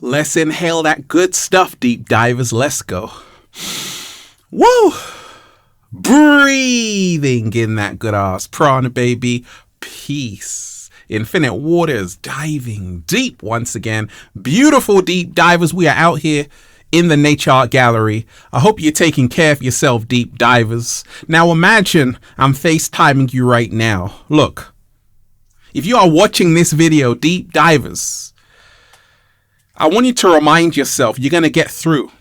Let's inhale that good stuff, deep divers. Let's go. Woo! Breathing in that good ass prana, baby. Peace. Infinite waters, diving deep once again. Beautiful deep divers. We are out here in the Nature Art Gallery. I hope you're taking care of yourself, deep divers. Now imagine I'm FaceTiming you right now. Look, if you are watching this video, deep divers, I want you to remind yourself you're going to get through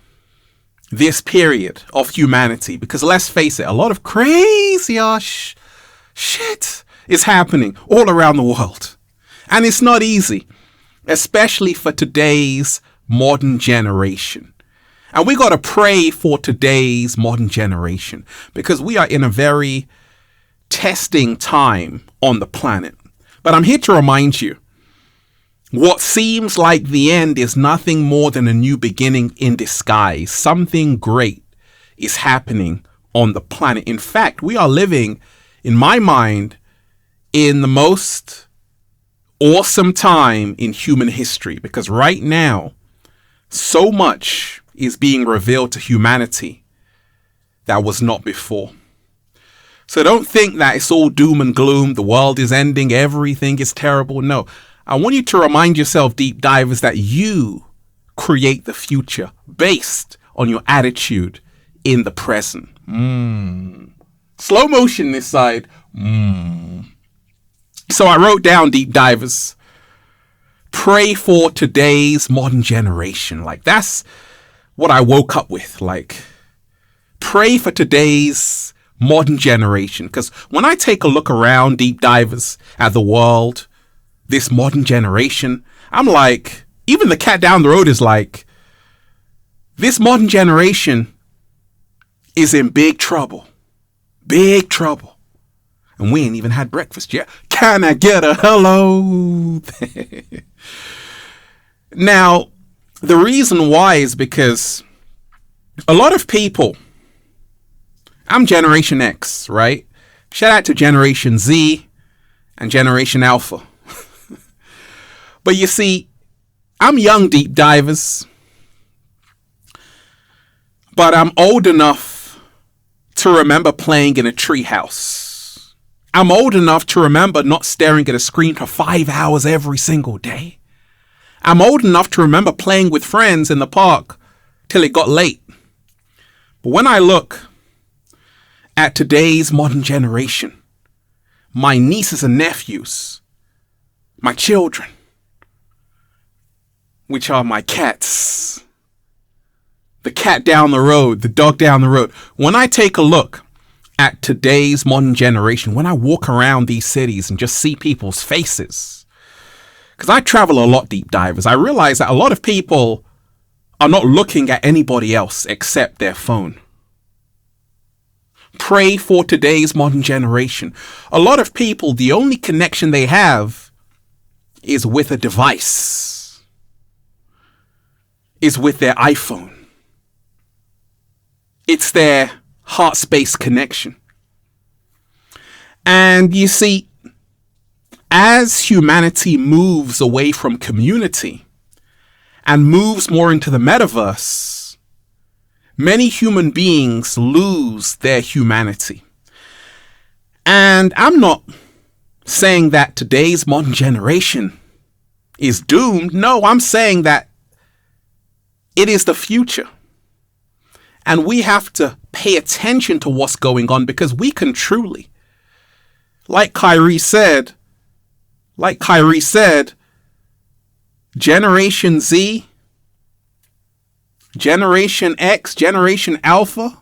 this period of humanity, because let's face it, a lot of crazy ass shit is happening all around the world. And it's not easy, especially for today's modern generation. And we got to pray for today's modern generation, because we are in a very testing time on the planet. But I'm here to remind you, what seems like the end is nothing more than a new beginning in disguise. Something great is happening on the planet. In fact, we are living, in my mind, in the most awesome time in human history, because right now, so much is being revealed to humanity that was not before. So don't think that it's all doom and gloom, the world is ending, everything is terrible. No. I want you to remind yourself, deep divers, that you create the future based on your attitude in the present. Slow motion this side. So I wrote down, deep divers, pray for today's modern generation. Like, that's what I woke up with. Like, pray for today's modern generation. Because when I take a look around, deep divers, at the world, this modern generation, I'm like, even the cat down the road is like, this modern generation is in big trouble. Big trouble. And we ain't even had breakfast yet. Can I get a hello? Now, the reason why is because a lot of people, I'm Generation X, right? Shout out to Generation Z and Generation Alpha. But you see, I'm young, deep divers, but I'm old enough to remember playing in a treehouse. I'm old enough to remember not staring at a screen for 5 hours every single day. I'm old enough to remember playing with friends in the park till it got late. But when I look at today's modern generation, my nieces and nephews, my children, which are my cats, the cat down the road, the dog down the road. When I take a look at today's modern generation, when I walk around these cities and just see people's faces, because I travel a lot, deep divers, I realize that a lot of people are not looking at anybody else except their phone. Pray for today's modern generation. A lot of people, the only connection they have is with a device, is with their iPhone. It's their heart space connection. And you see, as humanity moves away from community and moves more into the metaverse, many human beings lose their humanity. And I'm not saying that today's modern generation is doomed. No, I'm saying that it is the future. And we have to pay attention to what's going on, because we can truly, like Kyrie said, Generation Z, Generation X, Generation Alpha,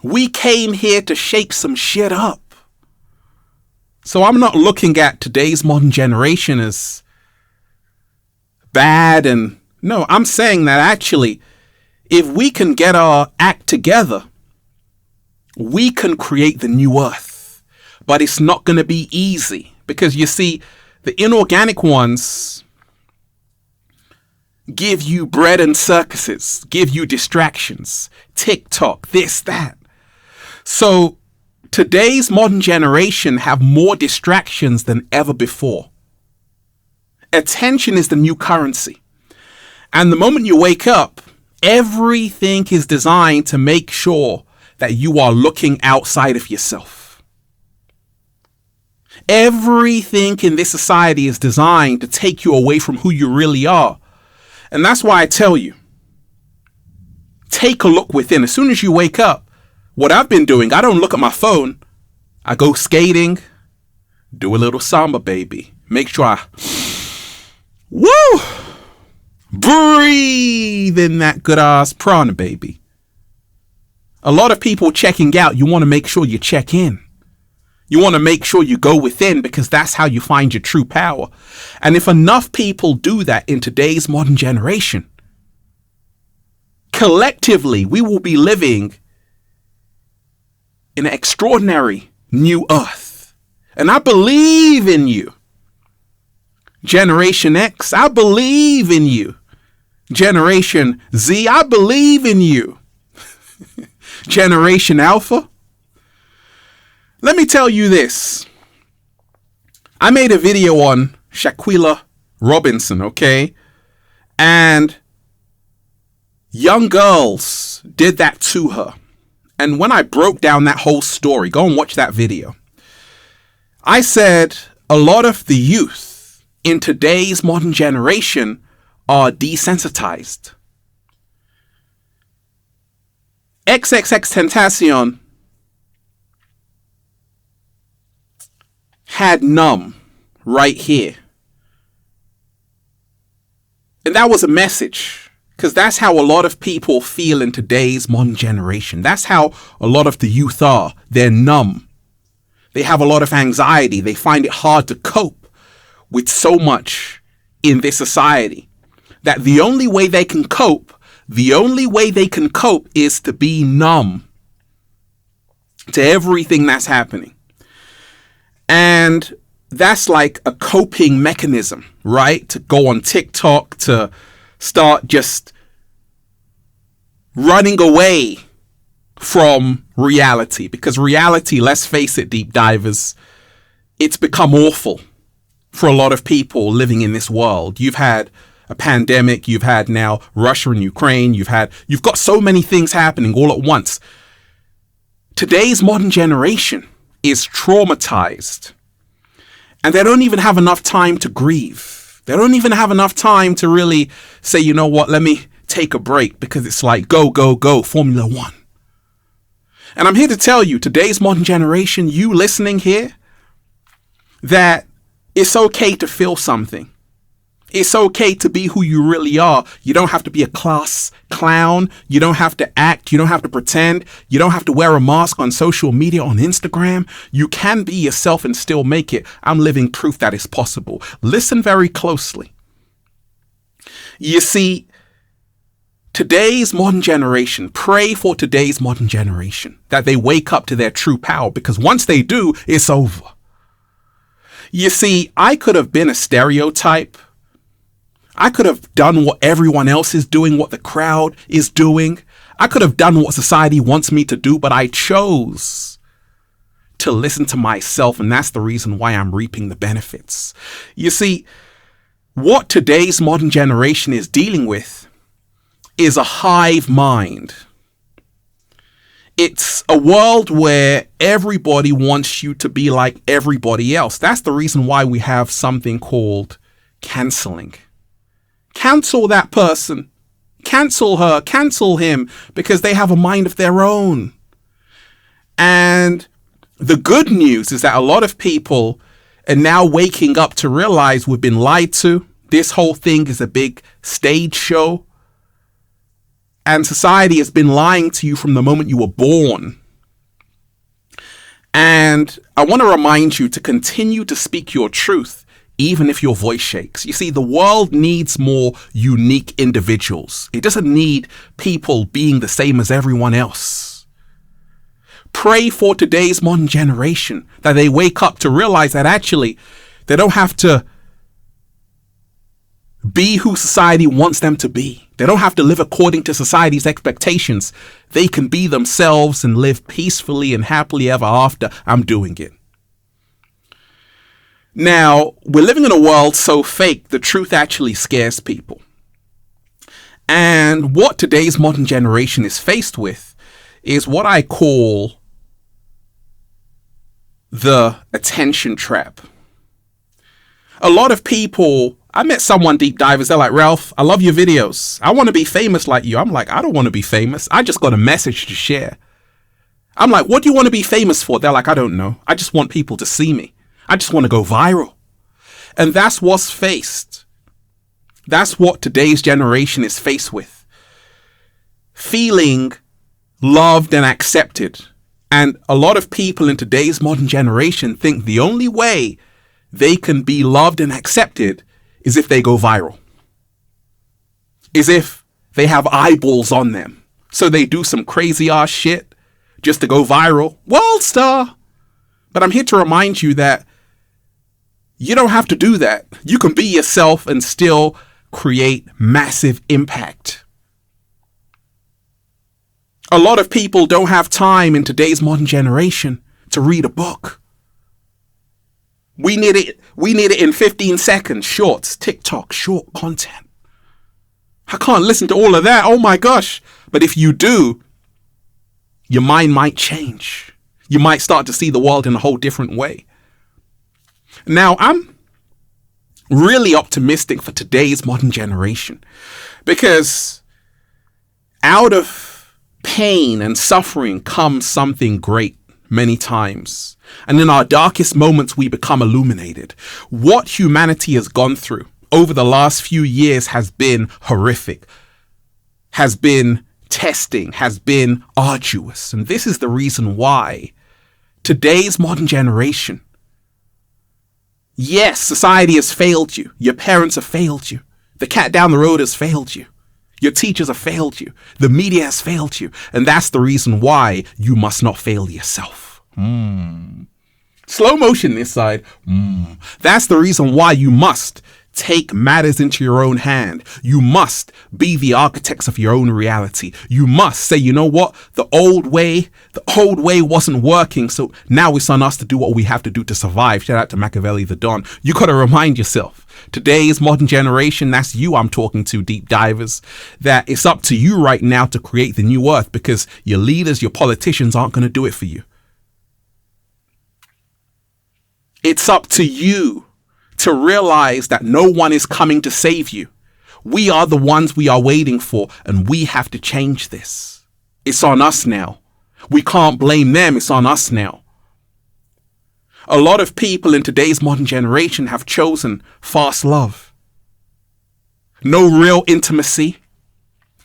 we came here to shake some shit up. So I'm not looking at today's modern generation as bad, and no, I'm saying that actually, if we can get our act together, we can create the new earth. But it's not going to be easy, because you see, the inorganic ones give you bread and circuses, give you distractions, TikTok, this, that. So today's modern generation have more distractions than ever before. Attention is the new currency. And the moment you wake up, everything is designed to make sure that you are looking outside of yourself. Everything in this society is designed to take you away from who you really are. And that's why I tell you, take a look within. As soon as you wake up, what I've been doing, I don't look at my phone. I go skating, do a little samba, baby. Make sure I, breathe in that good ass prana, baby. A lot of people checking out, you want to make sure you check in. You want to make sure you go within, because that's how you find your true power. And if enough people do that in today's modern generation, collectively, we will be living in an extraordinary new earth. And I believe in you. Generation X, I believe in you. Generation Z, I believe in you. Generation Alpha. Let me tell you this. I made a video on Shaquilla Robinson, okay? And young girls did that to her. And when I broke down that whole story, go and watch that video. I said a lot of the youth in today's modern generation are desensitized. XXXTentacion had Numb right here. And that was a message, because that's how a lot of people feel in today's modern generation. That's how a lot of the youth are. They're numb. They have a lot of anxiety. They find it hard to cope with so much in this society, that the only way they can cope is to be numb to everything that's happening. And that's like a coping mechanism, right? To go on TikTok, to start just running away from reality. Because reality, let's face it, deep divers, it's become awful for a lot of people living in this world. You've had a pandemic, you've had now Russia and Ukraine, you've got so many things happening all at once. Today's modern generation is traumatized, and they don't even have enough time to grieve. They don't even have enough time to really say, you know what, let me take a break, because it's like go, go, go, Formula One. And I'm here to tell you, today's modern generation, you listening here, that it's okay to feel something. It's okay to be who you really are. You don't have to be a class clown. You don't have to act. You don't have to pretend. You don't have to wear a mask on social media, on Instagram. You can be yourself and still make it. I'm living proof that is possible. Listen very closely. You see, today's modern generation, pray for today's modern generation, that they wake up to their true power, because once they do, it's over. You see, I could have been a stereotype. I could have done what everyone else is doing, what the crowd is doing. I could have done what society wants me to do, but I chose to listen to myself, and that's the reason why I'm reaping the benefits. You see, what today's modern generation is dealing with is a hive mind. It's a world where everybody wants you to be like everybody else. That's the reason why we have something called canceling. Cancel that person, cancel her, cancel him, because they have a mind of their own. And the good news is that a lot of people are now waking up to realize we've been lied to. This whole thing is a big stage show. And society has been lying to you from the moment you were born. And I want to remind you to continue to speak your truth, even if your voice shakes. You see, the world needs more unique individuals. It doesn't need people being the same as everyone else. Pray for today's modern generation, that they wake up to realize that actually they don't have to be who society wants them to be. They don't have to live according to society's expectations. They can be themselves and live peacefully and happily ever after. I'm doing it. Now, we're living in a world so fake, the truth actually scares people. And what today's modern generation is faced with is what I call the attention trap. A lot of people, I met someone, deep divers, they're like, Ralph, I love your videos. I want to be famous like you. I'm like, I don't want to be famous. I just got a message to share. I'm like, what do you want to be famous for? They're like, I don't know. I just want people to see me. I just want to go viral. And that's what's faced. That's what today's generation is faced with. Feeling loved and accepted. And a lot of people in today's modern generation think the only way they can be loved and accepted is if they go viral. Is if they have eyeballs on them. So they do some crazy ass shit just to go viral. World star. But I'm here to remind you that you don't have to do that. You can be yourself and still create massive impact. A lot of people don't have time in today's modern generation to read a book. We need it in 15 seconds, shorts, TikTok, short content. I can't listen to all of that. Oh my gosh. But if you do, your mind might change. You might start to see the world in a whole different way. Now, I'm really optimistic for today's modern generation because out of pain and suffering comes something great many times. And in our darkest moments, we become illuminated. What humanity has gone through over the last few years has been horrific, has been testing, has been arduous. And this is the reason why today's modern generation, yes, society has failed you. Your parents have failed you. The cat down the road has failed you. Your teachers have failed you. The media has failed you. And that's the reason why you must not fail yourself. Slow motion this side. That's the reason why you must take matters into your own hand. You must be the architects of your own reality. You must say, you know what? The old way wasn't working. So now it's on us to do what we have to do to survive. Shout out to Machiavelli the Don. You got to remind yourself, today's modern generation, that's you I'm talking to, deep divers, that it's up to you right now to create the new earth because your leaders, your politicians aren't going to do it for you. It's up to you to realize that no one is coming to save you. We are the ones we are waiting for, and we have to change this. It's on us now. We can't blame them. It's on us now. A lot of people in today's modern generation have chosen fast love. No real intimacy,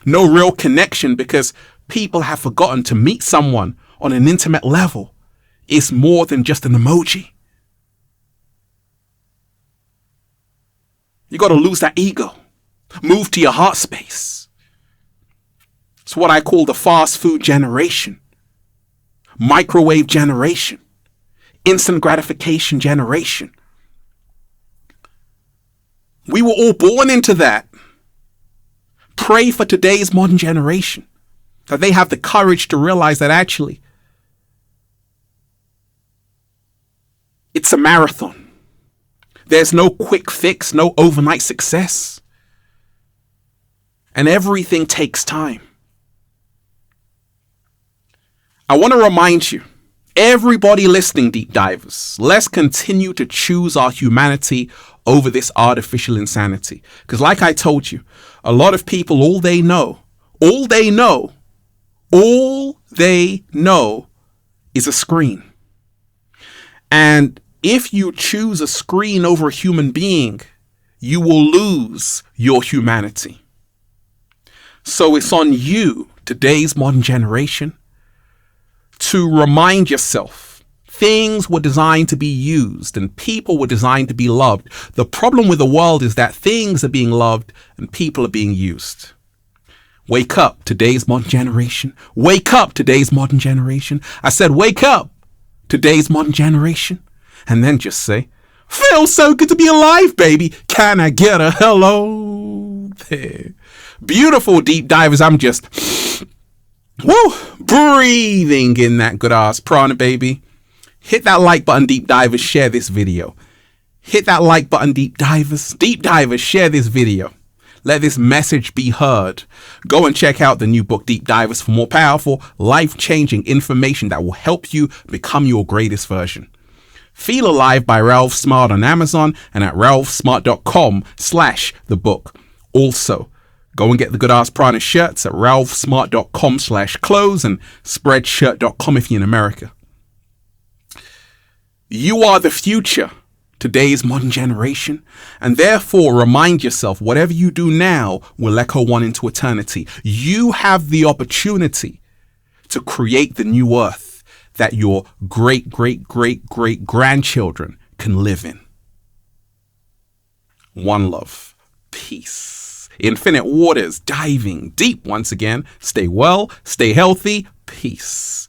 no real connection, because people have forgotten to meet someone on an intimate level is more than just an emoji. You got to lose that ego. Move to your heart space. It's what I call the fast food generation. Microwave generation. Instant gratification generation. We were all born into that. Pray for today's modern generation, that they have the courage to realize that actually it's a marathon. There's no quick fix, no overnight success. And everything takes time. I want to remind you, everybody listening, deep divers, let's continue to choose our humanity over this artificial insanity. Because like I told you, a lot of people, all they know is a screen. And if you choose a screen over a human being, you will lose your humanity. So it's on you, today's modern generation, to remind yourself things were designed to be used and people were designed to be loved. The problem with the world is that things are being loved and people are being used. Wake up, today's modern generation. Wake up, today's modern generation. I said, wake up, today's modern generation. And then just say, feels so good to be alive, baby. Can I get a hello there? Beautiful deep divers. I'm just, breathing in that good ass prana, baby. Hit that like button, deep divers. Share this video. Hit that like button, deep divers. Deep divers, share this video. Let this message be heard. Go and check out the new book, Deep Divers, for more powerful, life-changing information that will help you become your greatest version. Feel Alive by Ralph Smart on Amazon and at ralphsmart.com/the book. Also, go and get the Good Ass Prana shirts at ralphsmart.com/clothes and spreadshirt.com if you're in America. You are the future, today's modern generation, and therefore remind yourself whatever you do now will echo on into eternity. You have the opportunity to create the new earth that your great, great, great, great grandchildren can live in. One love. Peace. Infinite waters, diving deep once again. Stay well, stay healthy. Peace.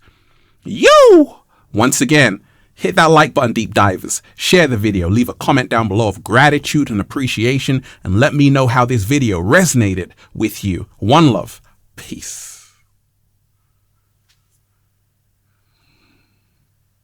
Once again, hit that like button, deep divers. Share the video. Leave a comment down below of gratitude and appreciation, and let me know how this video resonated with you. One love. Peace.